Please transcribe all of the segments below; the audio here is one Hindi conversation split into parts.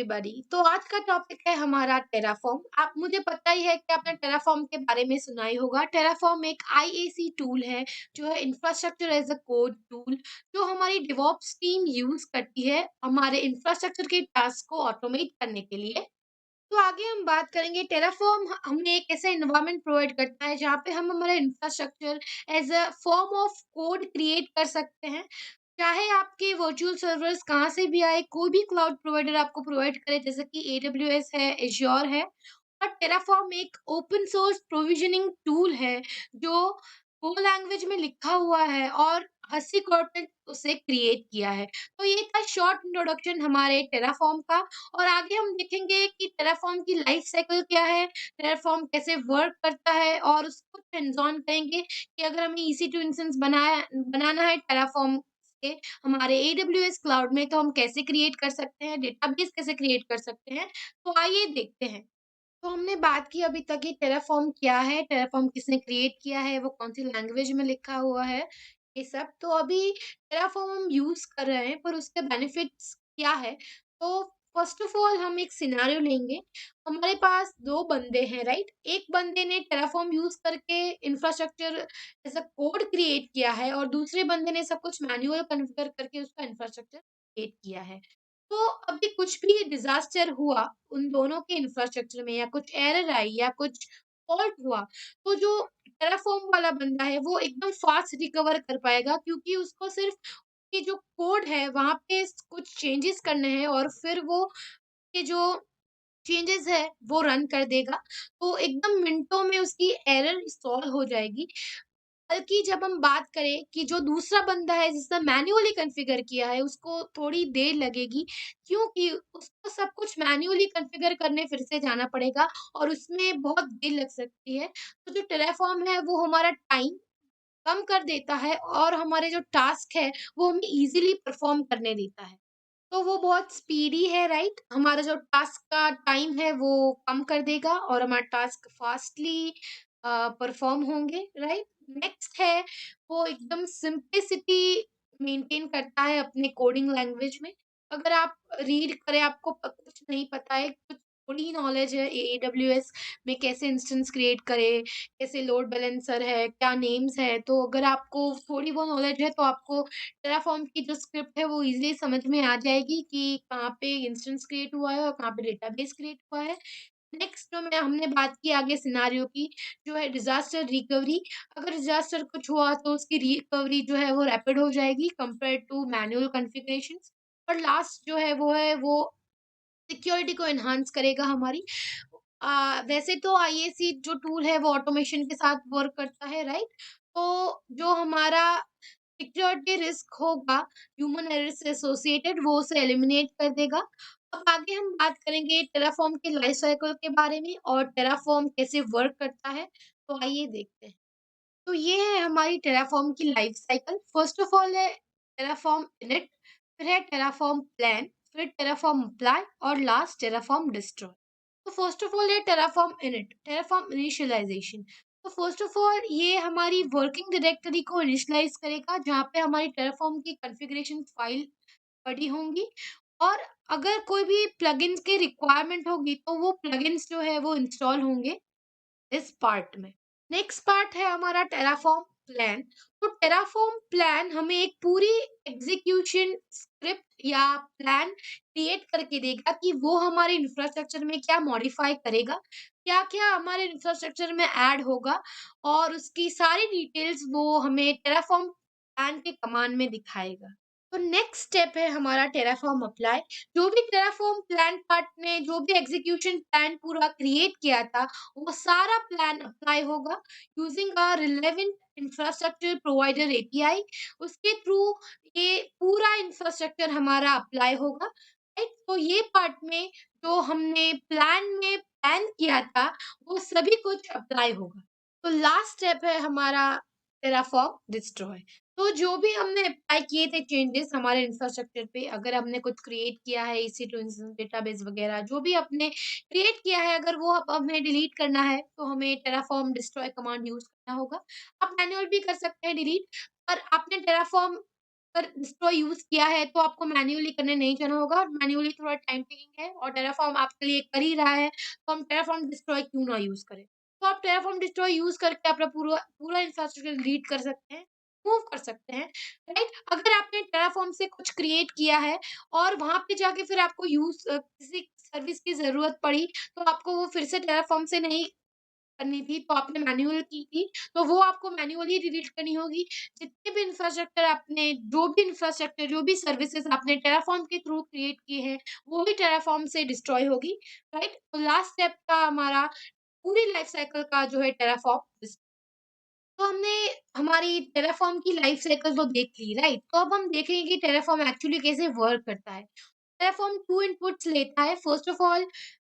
एवरीबॉडी। तो आज का टॉपिक है हमारा टेराफॉर्म। आप मुझे पता ही है कि आपने टेराफॉर्म के बारे में सुना ही होगा। टेराफॉर्म एक आईएसी टूल है, जो है infrastructure as a code tool, जो हमारी डिवॉप्स टीम यूज़ करती है, हमारे इंफ्रास्ट्रक्चर के टास्क को ऑटोमेट करने के लिए। तो आगे हम बात करेंगे टेराफॉर्म हमें एक ऐसा एनवायरनमेंट प्रोवाइड करता है, जहाँ पे हम हमारा infrastructure as a form of code create कर सकते हैं। चाहे आपके वर्चुअल सर्वर्स कहाँ से भी आए, कोई भी क्लाउड प्रोवाइडर आपको प्रोवाइड करे, जैसे कि एडब्ल्यूएस है, एज़्योर है। और टेराफॉर्म एक ओपन सोर्स प्रोविजनिंग टूल है, जो गो लैंग्वेज में लिखा हुआ है और हसी कॉर्टेक्स उसे क्रिएट किया है। तो ये था शॉर्ट इंट्रोडक्शन हमारे टेराफॉर्म का। और आगे हम देखेंगे कि टेराफॉर्म की लाइफ साइकिल क्या है, टेराफॉर्म कैसे वर्क करता है, और उसको हैंड्स ऑन करेंगे कि अगर हमें EC2 इंस्टेंस बनाना है टेराफॉर्म से हमारे AWS क्लाउड में, तो हम कैसे क्रिएट कर सकते हैं, डेटाबेस कैसे क्रिएट कर सकते हैं। तो आइए देखते हैं। तो हमने बात की अभी तक कि टेराफॉर्म क्या है, टेराफॉर्म किसने क्रिएट किया है, वो कौन-सी लैंग्वेज में लिखा हुआ है, ये सब। तो अभी टेराफॉर्म हम यूज़ कर रहे हैं, पर उसके बेनिफिट्स क्या है? तो फर्स्ट ऑफ ऑल हम एक सिनेरियो लेंगे। हमारे पास 2 बंदे हैं, राइट? एक बंदे ने टेराफॉर्म यूज़ करके infrastructure as a code create किया है, और दूसरे बंदे ने सब कुछ मैन्युअल कॉन्फ़िगर करके उसका इंफ्रास्ट्रक्चर क्रिएट किया है। तो अभी कुछ भी डिज़ास्टर हुआ उन दोनों के इंफ्रास्ट्रक्चर में, या कुछ एरर आई या कुछ फॉल्ट हुआ, तो जो टेराफॉर्म वाला बंदा है वो एकदम फ़ास्ट रिकवर कर पाएगा, क्योंकि उसको सिर्फ़ ये जो कोड है वहाँ पे कुछ चेंजेस करने हैं, और फिर वो ये जो चेंजेस है वो रन कर देगा। तो एकदम मिनटों में उसकी एरर सॉल्व हो जाएगी। बल्कि जब हम बात करें कि जो दूसरा बंदा है जिसने मैन्युअली कॉन्फ़िगर किया है, उसको थोड़ी देर लगेगी, क्योंकि उसको सब कुछ मैन्युअली कॉन्फ़िगर करने फिर से जाना पड़ेगा, और उसमें बहुत देर लग सकती है। तो जो टेराफॉर्म है वो हमारा टाइम कम कर देता है, और हमारे जो टास्क है वो हमें ईज़िली परफ़ॉर्म करने देता है। तो वो बहुत स्पीडी है, राइट? हमारा जो टास्क का टाइम है वो कम कर देगा, और हमारा टास्क फास्टली परफॉर्म होंगे, राइट? नेक्स्ट है, वो एकदम सिंप्लिसिटी मेंटेन करता है अपने कोडिंग लैंग्वेज में। अगर आप रीड करें, आपको कुछ नहीं पता है, कुछ थोड़ी ही नॉलेज है AWS में कैसे इंस्टेंस क्रिएट करें, कैसे लोड बैलेंसर है, क्या नेम्स है, तो अगर आपको थोड़ी वो नॉलेज है, तो आपको टेराफॉर्म की जो स्क्रिप्ट है वो इज़िली समझ में आ जाएगी कि कहाँ पे इंस्टेंस क्रिएट हुआ है और कहाँ पे डेटाबेस क्रिएट हुआ है। नेक्स्ट जो मैं हमने बात की आगे सिनेरियो की, जो है डिज़ास्टर रिकवरी। अगर डिज़ास्टर कुछ हुआ तो उसकी रिकवरी जो है वो रैपिड हो जाएगी कंपेयर्ड टू मैनुअल कॉन्फ़िगरेशंस। और लास्ट जो है वो सिक्योरिटी को एनहांस करेगा हमारी। वैसे तो आईएसी जो टूल है वो ऑटोमेशन के साथ वर्क करता है, राइट? तो जो हमारा सिक्योरिटी रिस्क होगा ह्यूमन एरर से एसोसिएटेड, वो उसे एलिमिनेट कर देगा। अब आगे हम बात करेंगे टेराफॉर्म के लाइफ साइकिल के बारे में, और टेराफॉर्म कैसे वर्क करता है। तो आइए देखते हैं। तो ये है हमारी टेराफॉर्म की life cycle. First of all है टेराफॉर्म इनिट, फिर है टेराफॉर्म प्लान, फिर टेराफॉर्म अप्लाई, और लास्ट टेराफॉर्म डिस्ट्रॉय। तो फर्स्ट ऑफ ऑल है टेराफॉर्म इनिट, टेराफॉर्म इनिशियलाइजेशन। तो फर्स्ट ऑफ ऑल ये हमारी वर्किंग डायरेक्टरी को इनिशियलाइज करेगा, जहाँ पे हमारी टेराफॉर्म की कॉन्फ़िगरेशन फाइल पड़ी होंगी, और अगर कोई भी प्लगइन्स की रिक्वायरमेंट होगी, तो वो प्लगइन्स जो है वो इंस्टॉल होंगे इस पार्ट में। नेक्स्ट पार्ट है हमारा टेराफॉर्म प्लान। तो टेराफॉर्म प्लान हमें एक पूरी एग्जीक्यूशन स्क्रिप्ट या प्लान क्रिएट करके देगा कि वो हमारे इंफ्रास्ट्रक्चर में क्या मॉडिफाई करेगा, क्या-क्या हमारे इंफ्रास्ट्रक्चर में ऐड होगा, और उसकी सारी डिटेल्स वो हमें टेराफॉर्म प्लान के कमांड में दिखाएगा। तो नेक्स्ट स्टेप है हमारा टेराफॉर्म अप्लाई। जो भी टेराफॉर्म प्लान पार्ट ने जो भी एग्जीक्यूशन प्लान पूरा क्रिएट किया था, वो सारा प्लान अप्लाई होगा using a relevant infrastructure provider API. उसके थ्रू ये पूरा इंफ्रास्ट्रक्चर हमारा अप्लाई होगा, राइट? तो ये पार्ट में जो हमने प्लान में प्लान किया था, वो सभी कुछ अप्लाई होगा। तो लास्ट स्टेप है हमारा टेराफॉर्म डिस्ट्रॉय। तो जो भी हमने अप्लाई किए थे चेंजेस हमारे इंफ्रास्ट्रक्चर पे, अगर हमने कुछ क्रिएट किया है EC2 इंस्टेंस डेटाबेस वगैरह, जो भी आपने क्रिएट किया है, अगर वो अब हमें डिलीट करना है, तो हमें टेराफॉर्म डिस्ट्रॉय कमांड यूज़ करना होगा। आप मैनुअल भी कर सकते हैं डिलीट, पर आपने टेराफॉर्म अगर डिस्ट्रॉय यूज़ किया है तो आपको मैन्युअली करने नहीं जाना होगा, और मैन्युअली थोड़ा टाइम टेकिंग है और टेराफॉर्म आपके लिए कर ही रहा है, तो हम टेराफॉर्म डिस्ट्रॉय क्यों ना यूज़ करें। तो आप टेराफॉर्म डिस्ट्रॉय यूज़ करके अपना पूरा पूरा इंफ्रास्ट्रक्चर डिलीट कर सकते हैं, मूव कर सकते हैं, राइट? अगर आपने टेराफॉर्म से कुछ क्रिएट किया है और वहाँ पे जाके फिर आपको किसी सर्विस की ज़रूरत पड़ी, तो आपको वो फिर से टेराफॉर्म से नहीं करनी थी, तो आपने मैन्युअल की थी, तो वो आपको मैन्युअली डिलीट करनी होगी। जितने भी इंफ्रास्ट्रक्चर आपने जो भी सर्विसेज़ आपने टेराफॉर्म के थ्रू क्रिएट किए हैं, वो भी टेराफॉर्म से डिस्ट्रॉय होगी, राइट? तो लास्ट स्टेप था हमारा पूरी लाइफ साइकिल का जो है टेराफॉर्म। तो हमने हमारी टेराफॉर्म की लाइफ साइकिल तो देख ली, राइट? तो अब हम देखेंगे कि टेराफॉर्म एक्चुअली कैसे वर्क करता है। Terraform 2 इनपुट्स लेता है। First of all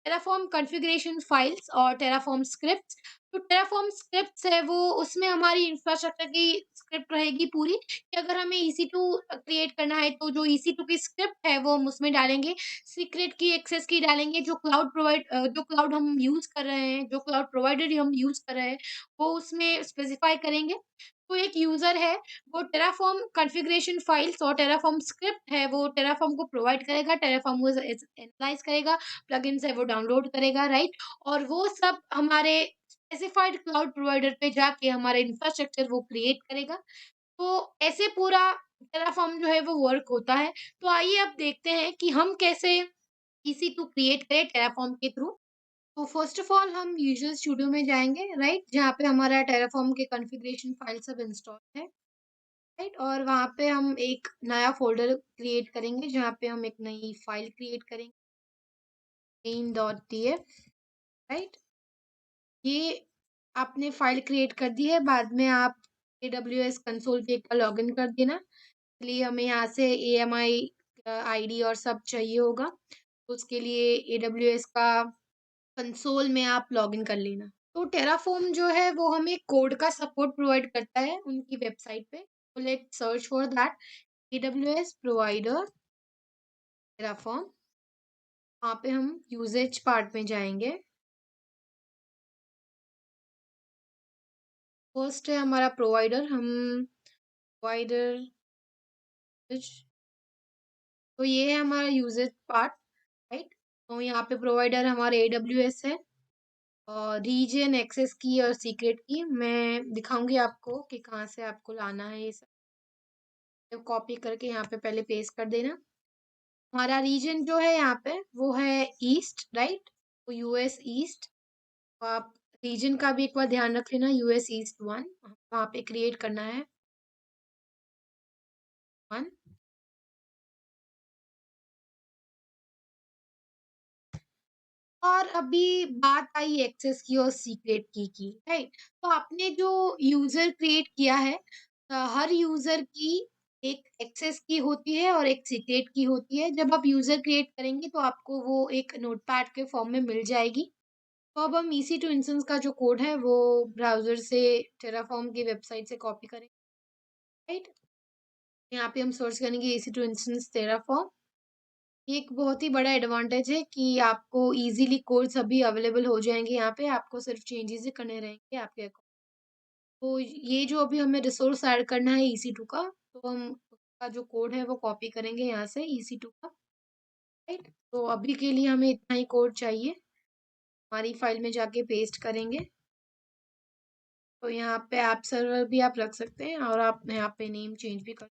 Terraform configuration files और Terraform स्क्रिप्ट्स। तो Terraform स्क्रिप्ट्स है वो उसमें हमारी इंफ्रास्ट्रक्चर की स्क्रिप्ट रहेगी पूरी कि अगर हमें EC2 क्रिएट करना है तो जो EC2 की स्क्रिप्ट है वो हम उसमें डालेंगे। सीक्रेट की, एक्सेस की डालेंगे। जो क्लाउड हम यूज़ कर रहे हैं, जो क्लाउड प्रोवाइडर हम यूज़ कर रहे हैं, वो उसमें स्पेसिफाई करेंगे। तो एक यूज़र है वो टेराफॉर्म कॉन्फ़िगरेशन फाइल्स और टेराफॉर्म स्क्रिप्ट है, वो टेराफॉर्म को प्रोवाइड करेगा, टेराफॉर्म वो एनालाइज़ करेगा, प्लगइन्स है वो डाउनलोड करेगा, राइट? और वो सब हमारे स्पेसिफाइड क्लाउड प्रोवाइडर पे जाके हमारा इंफ्रास्ट्रक्चर वो क्रिएट करेगा। तो ऐसे पूरा टेराफॉर्म जो है वो वर्क होता है। तो आइए अब देखते हैं कि हम कैसे EC2 क्रिएट करें टेराफॉर्म के थ्रू। तो फर्स्ट ऑफ ऑल हम विजुअल स्टूडियो में जाएँगे, राइट? जहाँ पे हमारा टेराफॉर्म के कॉन्फ़िगरेशन फाइल सब इंस्टॉल है। राइट, और वहाँ पे हम एक नया फ़ोल्डर क्रिएट करेंगे जहाँ पे हम एक नई फ़ाइल क्रिएट करेंगे main.tf, राइट। ये आपने फ़ाइल क्रिएट कर दी है, बाद में आप AWS कंसोल पे एक बार लॉगिन कर देना। इसलिए हमें यहाँ से AMI आईडी और सब चाहिए होगा। तो उसके लिए AWS का कंसोल में आप लॉगिन कर लेना। तो टेराफ़ॉर्म जो है वो हमें कोड का सपोर्ट प्रोवाइड करता है उनकी वेबसाइट पे। तो let's search for that AWS provider Terraform. वहाँ पे हम यूसेज पार्ट में जाएँगे। फर्स्ट है हमारा प्रोवाइडर, हम प्रोवाइडर तो ये है हमारा यूसेज पार्ट, राइट? तो यहाँ पे प्रोवाइडर हमारे AWS है और रीजन, एक्सेस की और सीक्रेट की मैं दिखाऊँगी आपको कि कहाँ से आपको लाना है ये सब। तो कॉपी करके यहाँ पे पहले पेस्ट कर देना। हमारा रीजन जो है यहाँ पे वो है ईस्ट, राइट? तो यूएस ईस्ट। तो आप रीजन का भी एक बार ध्यान रख लेना, यूएस ईस्ट 1 वहाँ पे क्रिएट करना है 1। और अभी बात आई एक्सेस की और सीक्रेट की, राइट? तो आपने जो यूज़र क्रिएट किया है हर यूज़र की एक एक्सेस की होती है और एक सीक्रेट की होती है। जब आप यूज़र क्रिएट करेंगे तो आपको वो एक नोटपैड के फॉर्म में मिल जाएगी। तो अब हम EC2 इंस्टेंस का जो कोड है वो ब्राउज़र से टेराफॉर्म की वेबसाइट से कॉपी करेंगे, राइट? यहाँ पे हम सर्च करेंगे EC2 इंस्टेंस टेराफॉर्म। ये एक बहुत ही बड़ा एडवांटेज है कि आपको ईज़िली कोड्स अभी अवेलेबल हो जाएँगे यहाँ पे, आपको सिर्फ़ चेंजेज़ ही करने रहेंगे आपके तो ये जो अभी हमें रिसोर्स ऐड करना है EC2 का, तो हम उसका जो कोड है वो कॉपी करेंगे यहाँ से EC2 का, राइट? तो अभी के लिए हमें इतना ही कोड चाहिए, हमारी फ़ाइल में जाके पेस्ट करेंगे। तो यहाँ पे ऐप सर्वर भी आप रख सकते हैं और आप यहाँ पे नेम चेंज भी कर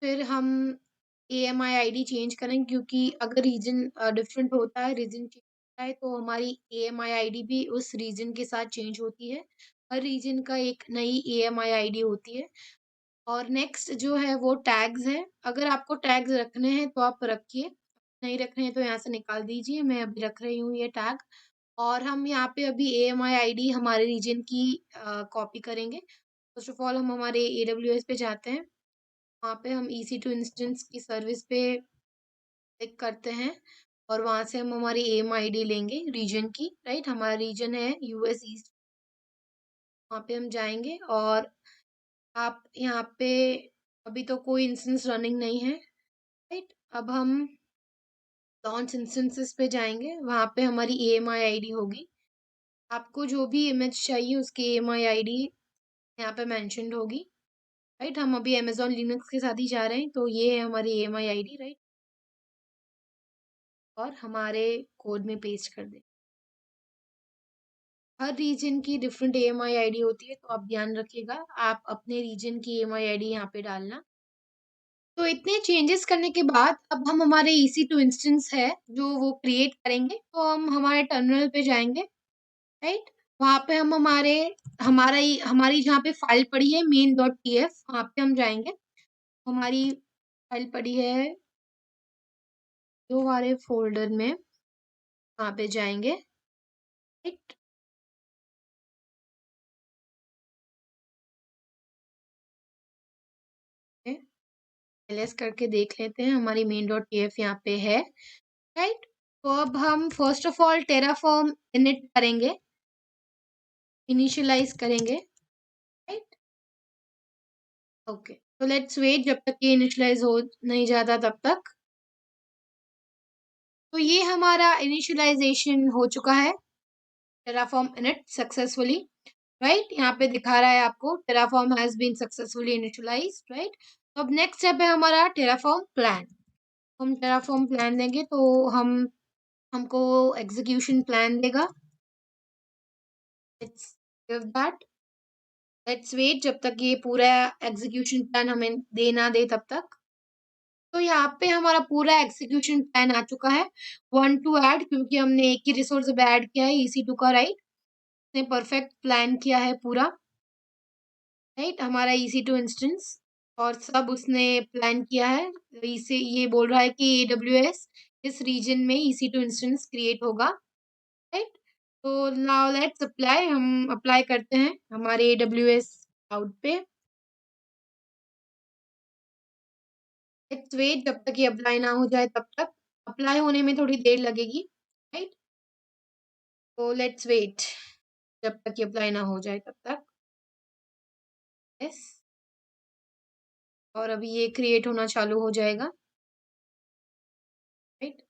फिर हम AMI आईडी चेंज करेंगे क्योंकि अगर रीजन डिफरेंट होता है, रीजन चेंज होता है तो हमारी AMI आईडी भी उस रीजन के साथ चेंज होती है। हर रीजन का एक नई AMI आईडी होती है। और नेक्स्ट जो है वो टैग्स है। अगर आपको टैग्स रखने हैं तो आप रखिए, नहीं रखने हैं तो यहाँ से निकाल दीजिए। मैं अभी रख रही हूँ ये टैग और हम यहाँ पे अभी AMI आईडी हमारे रीजन की कॉपी करेंगे। फर्स्ट ऑफ ऑल हम हमारे AWS पे जाते हैं। वहाँ पे हम EC2 इंस्टेंस की सर्विस पे क्लिक करते हैं और वहाँ से हम हमारी AIM-ID लेंगे रीजन की, राइट? हमारा रीजन है यूएस ईस्ट। वहाँ पे हम जाएँगे और आप यहाँ पे अभी तो कोई इंस्टेंस रनिंग नहीं है, राइट? अब हम लॉन्च इंस्टेंसेस पे जाएँगे, वहाँ पे हमारी AMI आईडी होगी। आपको जो भी इमेज चाहिए उसकी AMI आईडी यहाँ पे मेंशन्ड होगी। राइट? हम अभी अमेज़न लिनक्स के साथ ही जा रहे हैं, तो ये है हमारी ईएमआई आईडी, राइट? और हमारे कोड में पेस्ट कर दें। हर रीजन की डिफरेंट ईएमआई आईडी होती है, तो आप ध्यान रखिएगा, आप अपने रीजन की ईएमआई आईडी यहाँ पे डालना। तो इतने चेंजेस करने के बाद अब हम हमारे EC2 इंस्टेंस है, जो वो क्रिएट करेंगे, तो हम हमारे टर्मिनल पे जाएँगे, राइट? वहाँ पे हम हमारी जहाँ पे फाइल पड़ी है main.tf, वहाँ पे हम जाएँगे। हमारी फाइल पड़ी है जो हमारे फ़ोल्डर में, वहाँ पे जाएँगे, राइट? एलएस करके देख लेते हैं, हमारी main.tf यहाँ पे है, राइट? तो अब हम first of all Terraform init करेंगे, इनिशियलाइज़ करेंगे, राइट? ओके, तो लेट्स वेट जब तक ये इनिशियलाइज़ हो नहीं जाता तब तक। तो ये हमारा इनिशियलाइज़ेशन हो चुका है, टेराफॉर्म इनिट सक्सेसफुली, राइट? यहाँ पे दिखा रहा है आपको Terraform has been successfully initialized, right? तो अब नेक्स्ट स्टेप है हमारा टेराफॉर्म प्लान। हम टेराफॉर्म प्लान देंगे तो हमको एग्ज़ीक्यूशन प्लान देगा। Let's give that. Let's wait जब तक ये पूरा एग्ज़ीक्यूशन प्लान हमें ना दे तब तक। तो यहाँ पे हमारा पूरा एग्ज़ीक्यूशन प्लान आ चुका है। 1 टू ऐड, क्योंकि हमने एक ही रिसोर्स अब ऐड किया है EC2 का, राइट? उसने परफेक्ट प्लान किया है पूरा, राइट? हमारा EC2 इंस्टेंस और सब उसने प्लान किया है। इसे ये बोल रहा है कि AWS इस रीजन में EC2 इंस्टेंस क्रिएट होगा, राइट? तो नाउ लेट्स अप्लाई, हम अप्लाई करते हैं हमारे AWS क्लाउड पे। लेट्स वेट जब तक ये अप्लाई ना हो जाए तब तक। अप्लाई होने में थोड़ी देर लगेगी, राइट? तो लेट्स वेट जब तक ये अप्लाई ना हो जाए तब तक। यस, और अभी ये क्रिएट होना चालू हो जाएगा, राइट?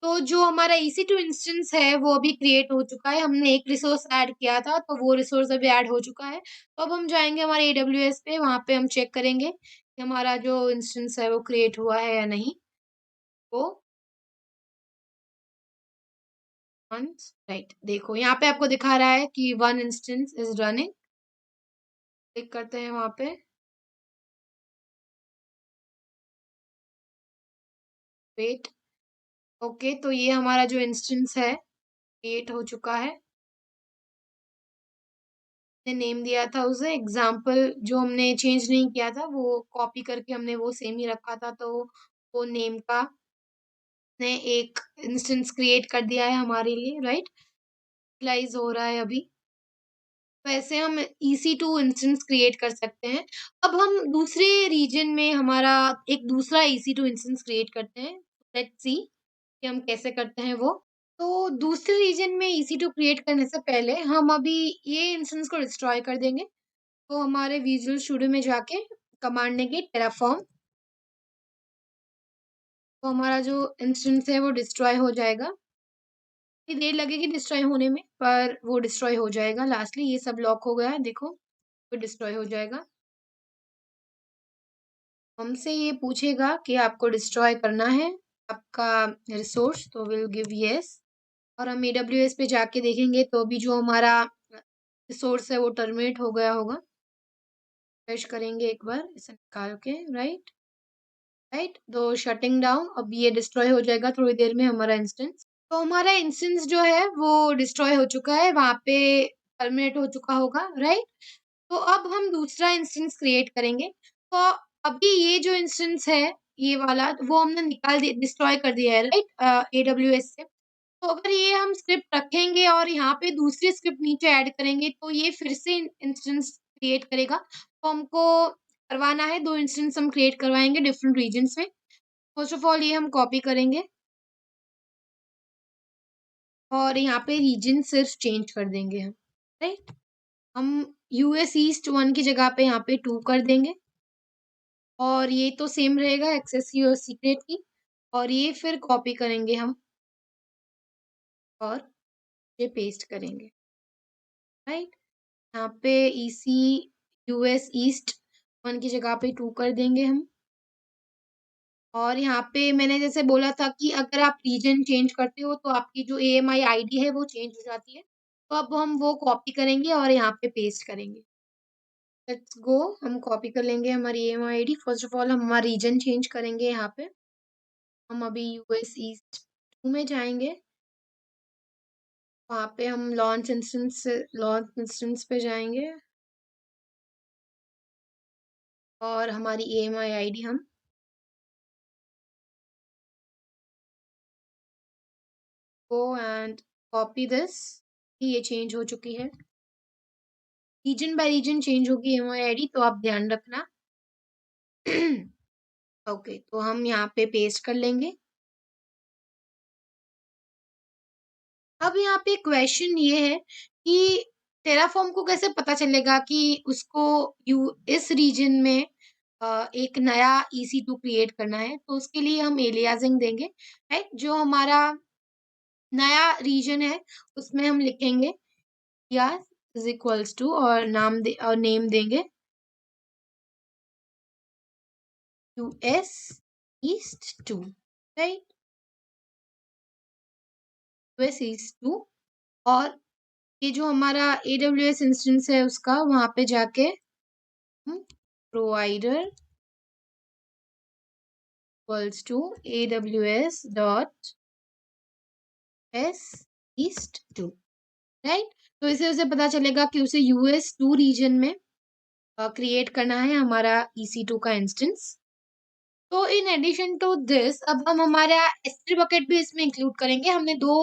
तो जो हमारा EC2 इंस्टेंस है वो अभी क्रिएट हो चुका है। हमने एक रिसोर्स ऐड किया था, तो वो रिसोर्स अभी ऐड हो चुका है। तो अब हम जाएँगे हमारे AWS पे, वहाँ पे हम चेक करेंगे कि हमारा जो इंस्टेंस है वो क्रिएट हुआ है या नहीं। तो वन्स, राइट, देखो यहाँ पे आपको दिखा रहा है कि 1 इंस्टेंस इज़ रनिंग। क्लिक करते हैं वहाँ पे, वेट। ओके, तो ये हमारा जो इंस्टेंस है क्रिएट हो चुका है। ने नेम दिया था उसे एग्जाम्पल, जो हमने चेंज नहीं किया था वो कॉपी करके हमने वो सेम ही रखा था, तो वो नेम का ने एक इंस्टेंस क्रिएट कर दिया है हमारे लिए, राइट? यूटिलाइज हो रहा है अभी। वैसे हम EC2 इंस्टेंस क्रिएट कर सकते हैं। अब हम दूसरे रीजन में हमारा एक दूसरा EC2 इंस्टेंस क्रिएट करते हैं। लेट्स सी कि हम कैसे करते हैं वो। तो दूसरे रीजन में EC2 क्रिएट करने से पहले हम अभी ये इंस्टेंस को डिस्ट्रॉय कर देंगे। तो हमारे विजुअल स्टूडियो में जाके कमांड देंगे टेराफॉर्म, तो हमारा जो इंस्टेंस है वो डिस्ट्रॉय हो जाएगा। थोड़ी देर लगेगी डिस्ट्रॉय होने में, पर वो डिस्ट्रॉय हो जाएगा। लास्टली ये सब लॉक हो गया है, देखो, तो डिस्ट्रॉय हो जाएगा। हमसे ये पूछेगा कि आपको डिस्ट्रॉय करना है आपका रिसोर्स, तो विल गिव येस। और हम AWS पे जाके देखेंगे तो अभी जो हमारा रिसोर्स है वो टर्मिनेट हो गया होगा। रिफ्रेश करेंगे एक बार इसे निकाल के, राइट? राइट, तो शटिंग डाउन, अब ये डिस्ट्रॉय हो जाएगा थोड़ी देर में हमारा इंस्टेंस। तो हमारा इंस्टेंस जो है वो डिस्ट्रॉय हो चुका है, वहाँ पे टर्मिनेट हो चुका होगा, राइट? तो अब हम दूसरा इंस्टेंस क्रिएट करेंगे। तो अभी ये जो इंस्टेंस है, ये वाला, वो हमने निकाल दिया, डिस्ट्रॉय कर दिया है, राइट? AWS से। तो अगर ये हम स्क्रिप्ट रखेंगे और यहाँ पे दूसरी स्क्रिप्ट नीचे ऐड करेंगे, तो ये फिर से इंस्टेंस क्रिएट करेगा। तो हमको करवाना है, 2 इंस्टेंस हम क्रिएट करवाएँगे डिफरेंट रीजन्स में। फर्स्ट ऑफ ऑल ये हम कॉपी करेंगे और यहाँ पे रीजन सिर्फ चेंज कर देंगे हम, राइट? हम US ईस्ट 1 की जगह पे यहाँ पे 2 कर देंगे और ये तो सेम रहेगा एक्सेस की और सीक्रेट की, और ये फिर कॉपी करेंगे हम और ये पेस्ट करेंगे, राइट? यहाँ पे ईसी यूएस ईस्ट 1 की जगह पे 2 कर देंगे हम। और यहाँ पे मैंने जैसे बोला था कि अगर आप रीजन चेंज करते हो तो आपकी जो ईएमआई आईडी है वो चेंज हो जाती है। तो अब हम वो कॉपी करेंगे और यहाँ पे पेस्ट करेंगे। लेट्स गो, हम कॉपी कर लेंगे हमारी EMI ID. First of all हम हमारा रीजन चेंज करेंगे यहाँ पे। हम अभी यूएस ईस्ट 2 में जाएँगे। वहाँ पे हम लॉन्च इंस्टेंस पे जाएँगे और हमारी ईएमआई आईडी हम गो एंड कॉपी दिस। ये चेंज हो चुकी है। रीजन बाय रीजन चेंज होगी ईएमआई आईडी, तो आप ध्यान रखना। ओके, तो हम यहाँ पे पेस्ट कर लेंगे। अब यहाँ पे क्वेश्चन ये है कि टेराफॉर्म को कैसे पता चलेगा कि उसको यू इस रीजन में एक नया EC2 क्रिएट करना है। तो उसके लिए हम एलियासिंग देंगे, राइट? जो हमारा नया रीजन है उसमें हम लिखेंगे यास इज इक्वल्स टू और नेम देंगे US east 2, right? US east 2। और ये जो हमारा AWS इंस्टेंस है उसका वहाँ पे जाके हम provider equals to AWS dot S east 2, right? तो इसे उसे पता चलेगा कि उसे US 2 रीजन में क्रिएट करना है हमारा EC2 का इंस्टेंस। तो इन एडिशन टू दिस अब हम हमारा S3 बकेट भी इसमें इंक्लूड करेंगे। हमने 2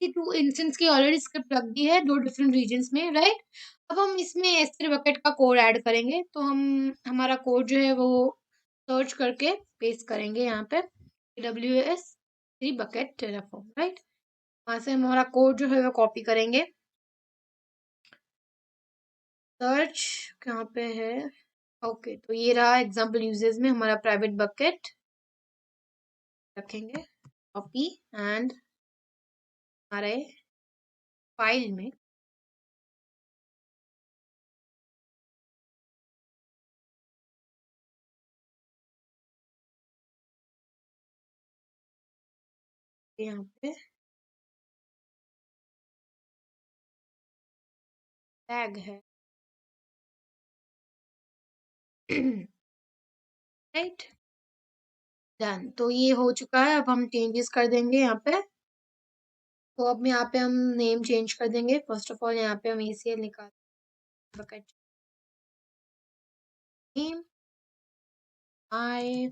EC2 इंस्टेंस की ऑलरेडी स्क्रिप्ट रख दी है 2 डिफरेंट रीजन्स में, राइट? अब हम इसमें S3 बकेट का कोड ऐड करेंगे। तो हम हमारा कोड जो है वो सर्च करके पेस्ट करेंगे यहाँ पे AWS 3 बकेट टेराफॉर्म, राइट? वहाँ से हम हमारा कोड जो है वो कॉपी करेंगे। सर्च कहाँ पे है? ओके, तो ये रहा एग्जाम्पल यूजेस में हमारा प्राइवेट बकेट रखेंगे, कॉपी एंड हमारे फाइल में यहाँ पे टैग है, राइट? डन। तो ये हो चुका है। अब हम चेंजेस कर देंगे यहाँ पे। तो अब यहाँ पे हम नेम चेंज कर देंगे। फर्स्ट ऑफ ऑल यहाँ पे हम ACL निकाल बकेट नेम आई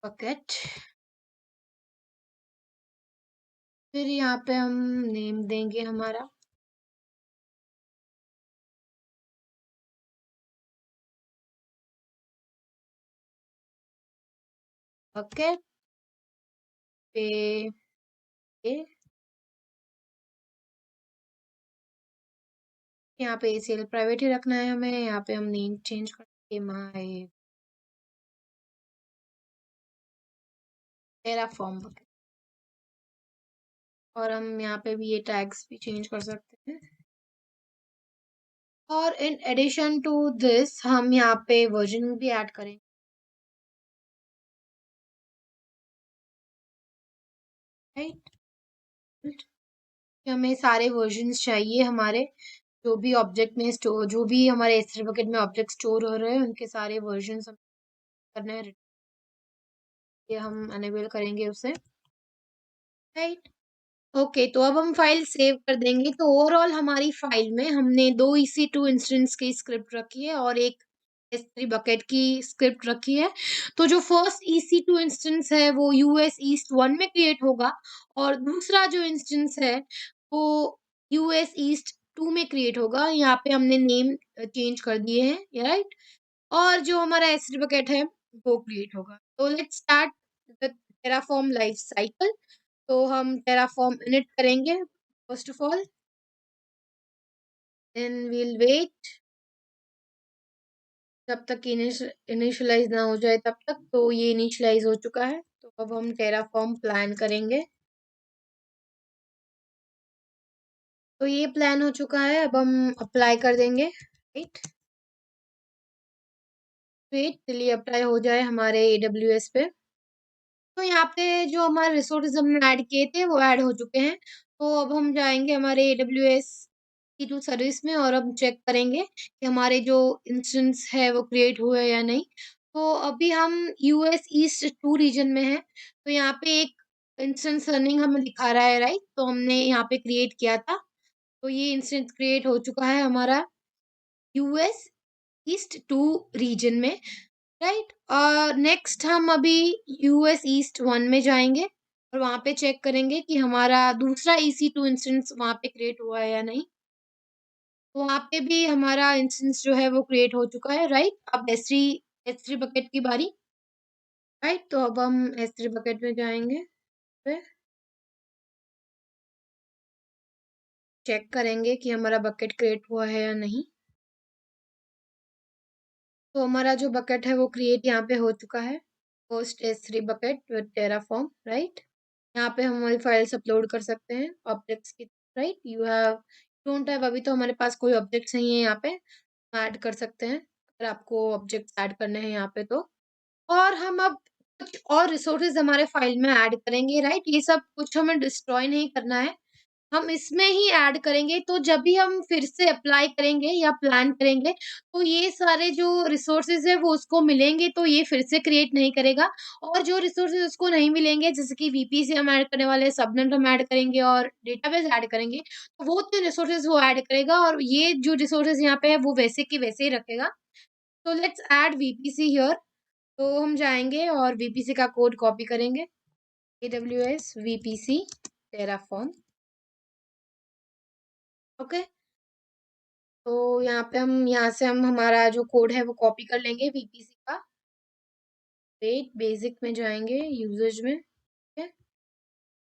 बकेट, फिर यहाँ पे हम नेम देंगे हमारा बकेट पे यहाँ पे ACL प्राइवेट ही रखना है हमें। यहाँ पे हम नेम चेंज करके माई टेराफॉर्म बकेट, और हम यहाँ पे भी ये टैग्स भी चेंज कर सकते हैं। और इन एडिशन टू दिस हम यहाँ पे वर्जन भी ऐड करेंगे, राइट? हमें सारे वर्जन्स चाहिए हमारे जो भी ऑब्जेक्ट में स्टोर, जो भी हमारे S3 बकेट में ऑब्जेक्ट स्टोर हो रहे हैं उनके सारे वर्जन्स हम करना है। ये हम अनेबल करेंगे उसे, राइट? ओके, तो अब हम फाइल सेव कर देंगे। तो ओवरऑल हमारी फाइल में हमने 2 EC2 इंस्टेंस की स्क्रिप्ट रखी है और एक S3 बकेट की स्क्रिप्ट रखी है। तो जो फर्स्ट EC2 इंस्टेंस है वो US ईस्ट 1 में क्रिएट होगा और दूसरा जो इंस्टेंस है वो US ईस्ट 2 में क्रिएट होगा। यहाँ पे हमने नेम चेंज कर दिए हैं, राइट? और जो हमारा S3 बकेट है वो क्रिएट होगा। तो let's start the Terraform life cycle. तो हम टेराफॉर्म इनिट करेंगे first of all, then we'll wait जब तक इनिशियलाइज ना हो जाए तब तक। तो ये इनिशियलाइज हो चुका है। तो अब हम टेराफॉर्म प्लान करेंगे। तो ये प्लान हो चुका है, अब हम अप्लाई कर देंगे। राइट, वेट चलिए अप्लाई हो जाए हमारे AWS पे। तो यहाँ पे जो हमारे रिसोर्सेज हमने ऐड किए थे वो ऐड हो चुके हैं। तो अब हम जाएँगे हमारे AWS की जो सर्विस में और अब चेक करेंगे कि हमारे जो इंस्टेंस है वो क्रिएट हुए या नहीं। तो अभी हम यूएस ईस्ट 2 रीजन में हैं। तो यहाँ पे एक इंस्टेंस रनिंग हमें दिखा रहा है, राइट? तो हमने यहाँ पे क्रिएट किया था। तो ये इंस्टेंस क्रिएट हो चुका है हमारा यूएस ईस्ट 2 रीजन में। राइट, नेक्स्ट हम अभी यूएस ईस्ट 1 में जाएँगे और वहाँ पे चेक करेंगे कि हमारा दूसरा EC2 इंस्टेंस वहाँ पे क्रिएट हुआ है या नहीं। तो वहाँ पे भी हमारा इंस्टेंस जो है वो क्रिएट हो चुका है, राइट? अब S3 बकेट की बारी, राइट? तो अब हम S3 बकेट में जाएँगे, फिर चेक करेंगे कि हमारा बकेट क्रिएट हुआ है या नहीं। तो हमारा जो बकेट है वो क्रिएट यहाँ पे हो चुका है। First S3 bucket with Terraform, right? यहाँ पे हम हमारी फाइल्स अपलोड कर सकते हैं ऑब्जेक्ट्स की, right? You have don't have, अभी तो हमारे पास कोई ऑब्जेक्ट्स नहीं है यहाँ पे, ऐड कर सकते हैं अगर आपको ऑब्जेक्ट्स ऐड करने हैं यहाँ पे तो। और हम अब कुछ और रिसोर्सेज हमारे फाइल में ऐड करेंगे, राइट? ये सब कुछ हमें डिस्ट्रॉय नहीं करना है, हम इसमें ही ऐड करेंगे। तो जब भी हम फिर से अप्लाई करेंगे या प्लान करेंगे, तो ये सारे जो रिसोर्सेज़ हैं वो उसको मिलेंगे, तो ये फिर से क्रिएट नहीं करेगा। और जो रिसोर्सेज़ उसको नहीं मिलेंगे, जैसे कि VPC हम ऐड करने वाले हैं, सबनेट हम ऐड करेंगे और डेटाबेस ऐड करेंगे, तो वो 3 रिसोर्सेज़ वो ऐड करेगा और ये जो रिसोर्सेज़ यहाँ पे है वो वैसे के वैसे ही रखेगा। तो लेट्स ऐड VPC हियर। तो हम जाएँगे और VPC का कोड कॉपी करेंगे, AWS VPC टेराफॉर्म, ओके? तो यहाँ से हम हमारा जो कोड है वो कॉपी कर लेंगे VPC का। वेट बेसिक में जाएँगे, यूज़र्स में, ठीक है?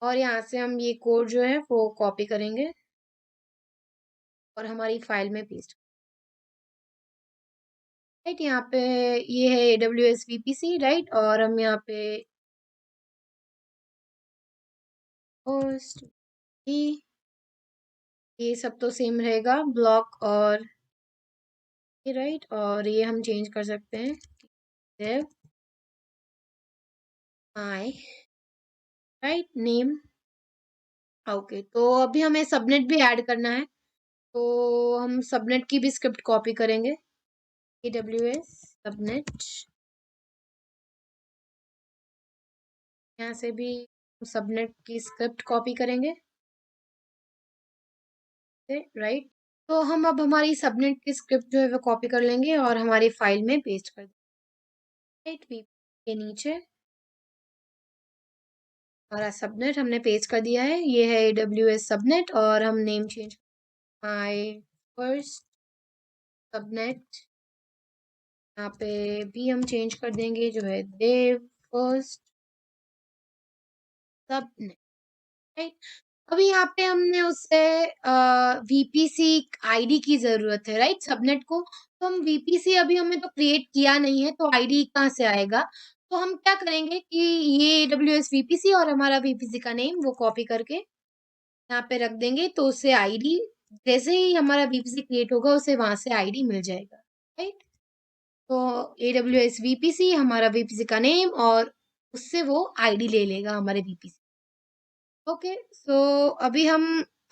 और यहाँ से हम ये कोड जो है वो कॉपी करेंगे और हमारी फाइल में पेस्ट, राइट? यहाँ पे ये है AWS VPC, राइट? और हम यहाँ पे होस्ट ये सब तो सेम रहेगा, ब्लॉक और ये, राइट? और ये हम चेंज कर सकते हैं, dev my, right? Name, okay. तो अभी हमें सबनेट भी ऐड करना है, तो हम सबनेट की भी स्क्रिप्ट कॉपी करेंगे, AWS सबनेट, यहाँ से भी सबनेट की स्क्रिप्ट कॉपी करेंगे, राइट? तो हम अब हमारी सबनेट की स्क्रिप्ट जो है वो कॉपी कर लेंगे और हमारी फाइल में पेस्ट कर देंगे, राइट? के नीचे हमारा सबनेट हमने पेस्ट कर दिया है, ये है AWS सबनेट और हम name change, my first subnet, यहाँ पे भी हम चेंज कर देंगे जो है देव फर्स्ट सबनेट, राइट? अभी यहाँ पे हमने उससे VPC आईडी की ज़रूरत है, राइट? सबनेट को, तो हम VPC अभी हमें तो क्रिएट किया नहीं है, तो आईडी कहाँ से आएगा? तो हम क्या करेंगे कि ये AWS VPC और हमारा VPC का नेम वो कॉपी करके यहाँ पे रख देंगे, तो उससे आईडी जैसे ही हमारा VPC क्रिएट होगा, उसे वहाँ से आईडी मिल जाएगा, राइट? तो AWS VPC हमारा VPC का नेम और उससे वो आईडी ले लेगा हमारे VPC। ओके, सो अभी हम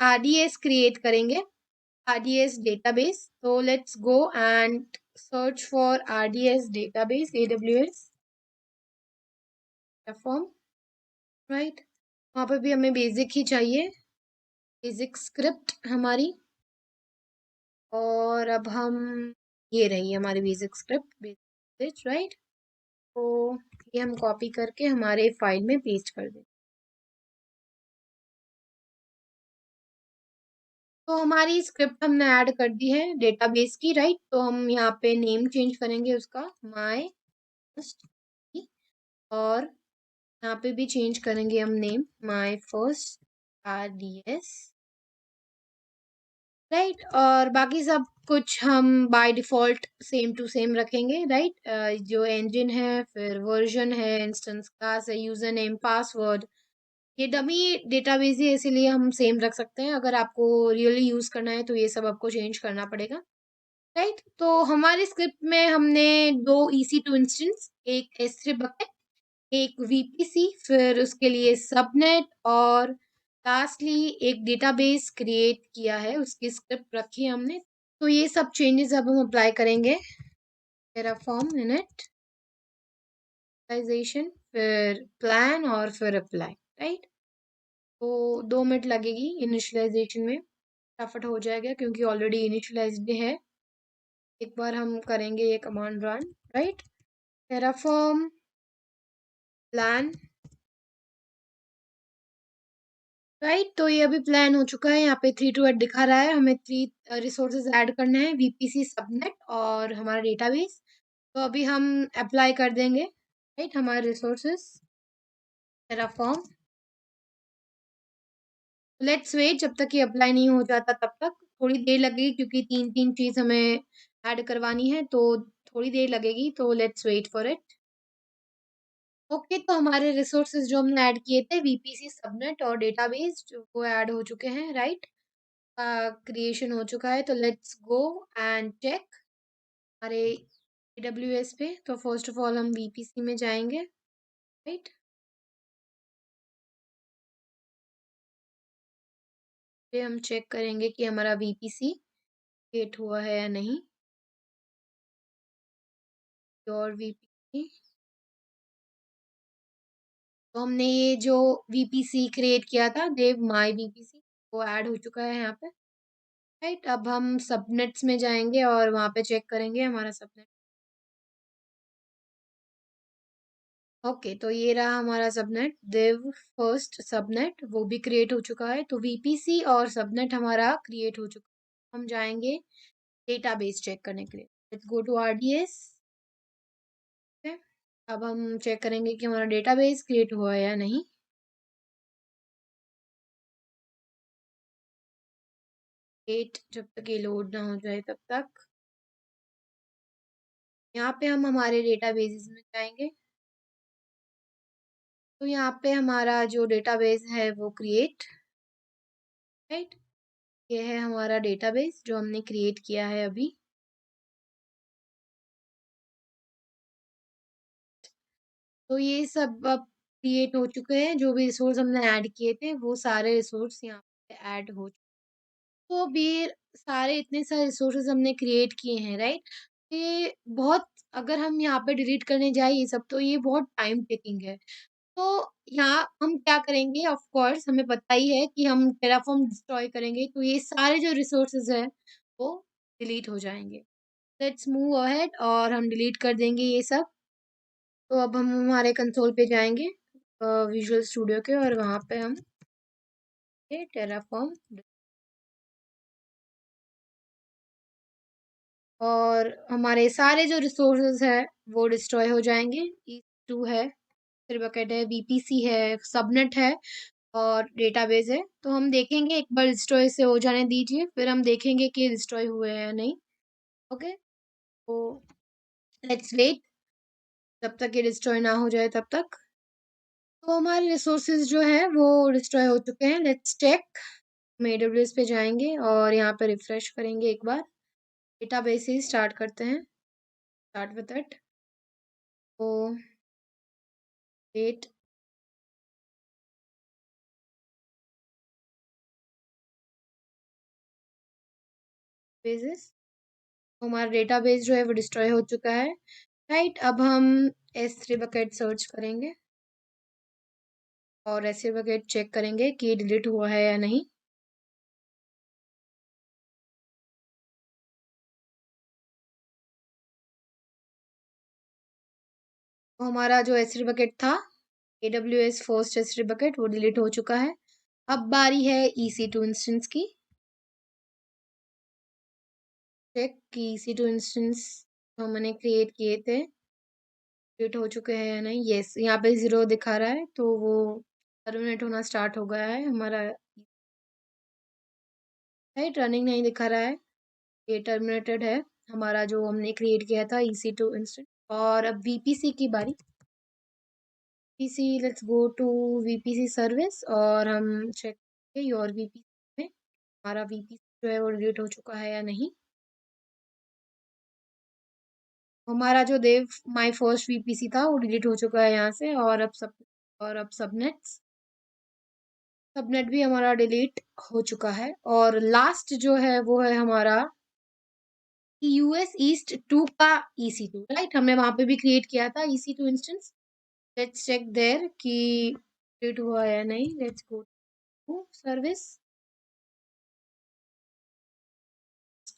RDS क्रिएट करेंगे, RDS डेटाबेस। तो let's go and search for RDS database AWS platform, right? वहाँ पे भी हमें बेसिक ही चाहिए, बेसिक स्क्रिप्ट हमारी। और अब हम ये रही हमारी बेसिक स्क्रिप्ट, बेसिक, राइट? तो ये हम कॉपी करके हमारे फाइल में पेस्ट कर दें। तो हमारी स्क्रिप्ट हमने ऐड कर दी है डेटाबेस की, राइट? तो हम यहाँ पे नेम चेंज करेंगे उसका, माय फर्स्ट, और यहाँ पे भी चेंज करेंगे हम name, my first RDS, right? और बाकी सब कुछ हम by default same to same रखेंगे, राइट? जो इंजन है, फिर वर्जन है, इंस्टेंस क्लास है, यूज़र नेम, पासवर्ड, ये डमी डेटाबेस है इसीलिए हम सेम रख सकते हैं। अगर आपको रियली यूज़ करना है तो ये सब आपको चेंज करना पड़ेगा, राइट? तो हमारे स्क्रिप्ट में हमने 2 EC2 इंस्टेंस, एक S3 बकेट, एक VPC, फिर उसके लिए सबनेट और लास्टली एक डेटाबेस क्रिएट किया है, उसकी स्क्रिप्ट रखी है हमने। तो ये सब चेंजेस अब हम अप्लाई करेंगे। टेराफॉर्म इनिट, इनिशियलाइजेशन, फिर प्लान और फिर अप्लाई, राइट? तो 2 मिनट लगेगी इनिशियलाइजेशन में, फटाफट हो जाएगा क्योंकि ऑलरेडी इनिशियलाइज्ड है। एक बार हम करेंगे ये command run, right? Terraform plan, right? तो ये अभी प्लान हो चुका है। यहाँ पे 3 टू 8 दिखा रहा है। हमें 3 रिसोर्सेज ऐड करने हैं, VPC, सबनेट और हमारा डेटाबेस। तो अभी हम अप्लाई कर देंगे, राइट? हमारे रिसोर्सेज टेराफॉर्म। लेट्स वेट जब तक ये अप्लाई नहीं हो जाता तब तक। थोड़ी देर लगेगी क्योंकि 3-3 चीज़ हमें ऐड करवानी है, तो थोड़ी देर लगेगी, तो let's wait for it. Okay, तो हमारे रिसोर्सेज जो हमने ऐड किए थे, VPC, सबनेट और डेटाबेस, जो वो ऐड हो चुके हैं, राइट? क्रिएशन हो चुका है, तो लेट्स गो एंड चेक हमारे AWS पे। तो फर्स्ट ऑफ ऑल हम VPC में जाएंगे, राइट? फिर हम चेक करेंगे कि हमारा VPC क्रिएट हुआ है या नहीं। और VPC, तो हमने ये जो VPC क्रिएट किया था, देव माई VPC, वो ऐड हो चुका है यहाँ पे, राइट? अब हम सबनेट्स में जाएंगे और वहाँ पे चेक करेंगे हमारा सबनेट। ओके, तो ये रहा हमारा सबनेट, देव फर्स्ट सबनेट, वो भी क्रिएट हो चुका है। तो VPC और सबनेट हमारा क्रिएट हो चुका है। हम जाएंगे डेटाबेस चेक करने के लिए। Let's go to RDS। अब हम चेक करेंगे कि हमारा डेटाबेस क्रिएट हुआ है या नहीं। वेट जब तक ये लोड ना हो जाए तब तक। यहाँ पे हम हमारे डेटाबेसेस में जाएंगे। तो यहाँ पे हमारा जो डेटाबेस है वो क्रिएट, राइट? ये है हमारा डेटाबेस जो हमने क्रिएट किया है अभी। तो ये सब अब क्रिएट हो चुके हैं। जो भी रिसोर्स हमने ऐड किए थे वो सारे रिसोर्स यहाँ पे ऐड हो चुके हैं। तो अभी सारे इतने सारे रिसोर्सेज हमने क्रिएट किए हैं, राइट? ये बहुत, अगर हम यहाँ पे डिलीट करने जाए ये सब, तो ये बहुत टाइम टेकिंग है। तो यहाँ हम क्या करेंगे, ऑफ कोर्स हमें पता ही है कि हम टेराफॉर्म डिस्ट्रॉय करेंगे तो ये सारे जो रिसोर्सेज है वो डिलीट हो जाएंगे। लेट्स मूव अहेड और हम डिलीट कर देंगे ये सब। तो अब हम हमारे कंसोल पे जाएंगे, विजुअल स्टूडियो के, और वहाँ पे हम ये टेराफॉर्म, और हमारे सारे जो रिसोर्सेज है वो डिस्ट्रॉय हो जाएंगे। E2 है, फिर बकेट है, VPC है, सबनेट है और डेटाबेस है। तो हम देखेंगे, एक बार डिस्ट्रॉय से हो जाने दीजिए, फिर हम देखेंगे कि डिस्ट्रॉय हुए हैं या नहीं। ओके, तो लेट्स वेट जब तक ये डिस्ट्रॉय ना हो जाए तब तक। तो हमारे रिसोर्सेज जो है वो डिस्ट्रॉय हो चुके हैं। Let's check. हम AWS पे जाएंगे और यहाँ पे रिफ्रेश करेंगे एक बार। डेटाबेस ही स्टार्ट करते हैं, स्टार्ट विद इट। तो वेट, बेसिस, हमारा डेटाबेस जो है वो डिस्ट्रॉय हो चुका है, राइट? अब हम S3 बकेट सर्च करेंगे और S3 बकेट चेक करेंगे कि डिलीट हुआ है या नहीं। तो हमारा जो S3 बकेट था, AWS फर्स्ट S3 बकेट, वो डिलीट हो चुका है। अब बारी है EC2 इंस्टेंस की। चेक कि EC2 इंस्टेंस जो मैंने क्रिएट किए थे क्रिएट हो चुके हैं या नहीं। यस, यहाँ पे 0 दिखा रहा है, तो वो टर्मिनेट होना स्टार्ट हो गया है हमारा, राइट? रनिंग नहीं दिखा रहा है, ये टर्मिनेटेड है हमारा जो हमने क्रिएट किया था EC2 इंस्टेंस। और अब VPC की बारी। VPC let's go to VPC service और हम चेक योर वीपीसी में हमारा वीपीसी जो है वो डिलीट हो चुका है या नहीं। हमारा जो देव माय फर्स्ट वीपीसी था वो डिलीट हो चुका है यहाँ से और अब सबनेट भी हमारा डिलीट हो चुका है और लास्ट जो है वो है हमारा यूएस ईस्ट 2 का EC2 राइट, हमने वहां पे भी क्रिएट किया था EC2 instance. Let's check there कि डिलीट हुआ है या नहीं। Let's go to service,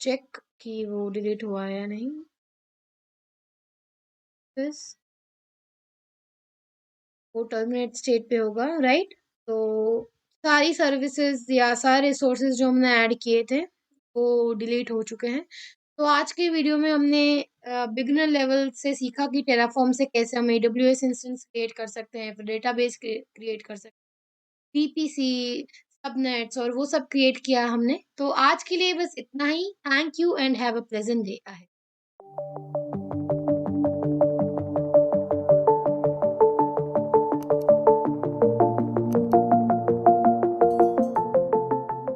check कि वो डिलीट हुआ है या नहीं। दिस वो टर्मिनेट स्टेट पे होगा राइट। तो सारी सर्विसेज या सारे रिसोर्सेज जो हमने ऐड किए थे वो डिलीट हो चुके हैं। तो आज की वीडियो में हमने बिगिनर लेवल से सीखा कि टेराफॉर्म से कैसे हम AWS इंस्टेंस क्रिएट कर सकते हैं, फिर डेटाबेस क्रिएट कर सकते हैं, VPC, सबनेट्स और वो सब क्रिएट किया हमने। तो आज के लिए बस इतना ही। Thank you and have a pleasant day ahead.